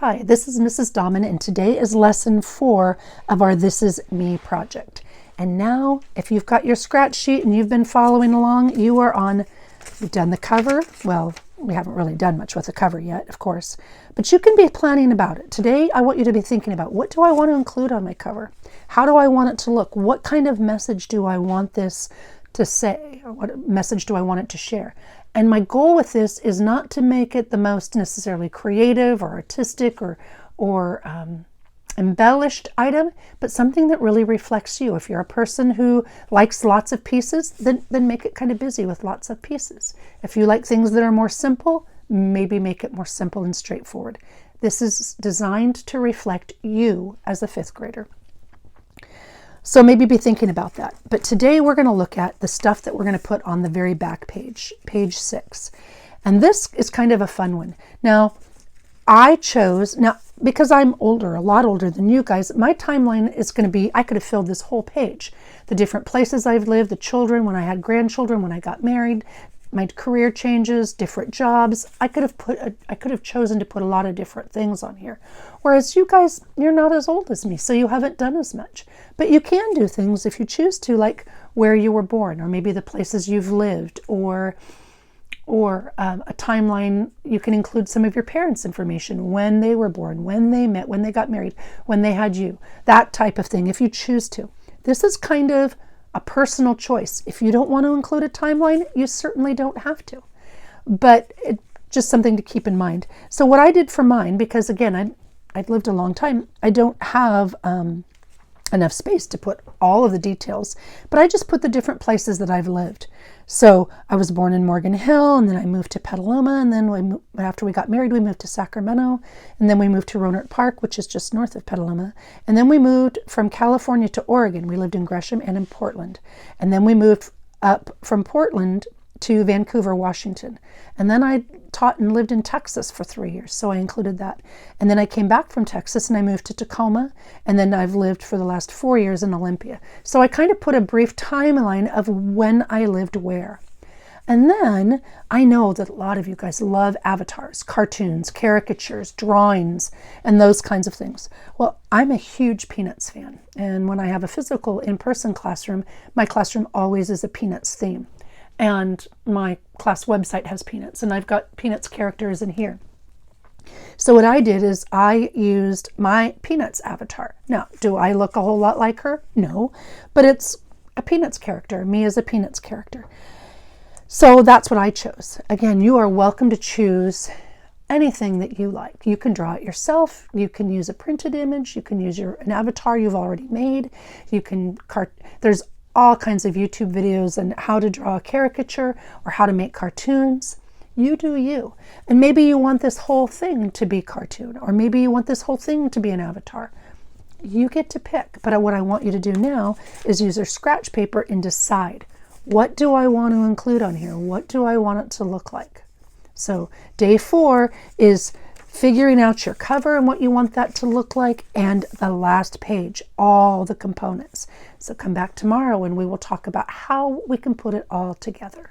Hi, this is Mrs. Dahman, and today is lesson 4 of our This Is Me project. And now, if you've got your scratch sheet and you've been following along, you've done the cover. Well, we haven't really done much with the cover yet, of course, but you can be planning about it. Today, I want you to be thinking about, what do I want to include on my cover? How do I want it to look? What kind of message do I want this to say? Or what message do I want it to share? And my goal with this is not to make it the most necessarily creative or artistic or embellished item, but something that really reflects you. If you're a person who likes lots of pieces, then make it kind of busy with lots of pieces. If you like things that are more simple, maybe make it more simple and straightforward. This is designed to reflect you as a 5th grader. So maybe be thinking about that. But today we're going to look at the stuff that we're going to put on the very back page, page 6. And this is kind of a fun one. Now, because I'm older, a lot older than you guys, my timeline is going to be, I could have filled this whole page. The different places I've lived, the children, when I had grandchildren, when I got married, my career changes, different jobs. I could have chosen to put a lot of different things on here. Whereas you guys, you're not as old as me, so you haven't done as much. But you can do things if you choose to, like where you were born, or maybe the places you've lived, or a timeline. You can include some of your parents' information, when they were born, when they met, when they got married, when they had you, that type of thing, if you choose to. This is kind of a personal choice. If you don't want to include a timeline, you certainly don't have to. But just something to keep in mind. So what I did for mine, because again, I've lived a long time, I don't have enough space to put all of the details, but I just put the different places that I've lived. So I was born in Morgan Hill, and then I moved to Petaluma, and then after we got married, we moved to Sacramento, and then we moved to Rohnert Park, which is just north of Petaluma, and then we moved from California to Oregon. We lived in Gresham and in Portland, and then we moved up from Portland to Vancouver, Washington, and then I taught and lived in Texas for 3 years, so I included that. And then I came back from Texas and I moved to Tacoma, and then I've lived for the last 4 years in Olympia. So I kind of put a brief timeline of when I lived where. And then I know that a lot of you guys love avatars, cartoons, caricatures, drawings, and those kinds of things. Well, I'm a huge Peanuts fan, and when I have a physical in-person classroom, my classroom always is a Peanuts theme. And my class website has Peanuts, and I've got Peanuts characters in here. So what I did is I used my Peanuts avatar. Now, do I look a whole lot like her? No, but it's a Peanuts character, me as a Peanuts character. So that's what I chose. Again, you are welcome to choose anything that you like. You can draw it yourself. You can use a printed image. You can use an avatar you've already made. There's all kinds of YouTube videos on how to draw a caricature or how to make cartoons. You do you. And maybe you want this whole thing to be cartoon, or maybe you want this whole thing to be an avatar. You get to pick. But what I want you to do now is use your scratch paper and decide, what do I want to include on here? What do I want it to look like? So day 4 is figuring out your cover and what you want that to look like, and the last page, all the components. So come back tomorrow and we will talk about how we can put it all together.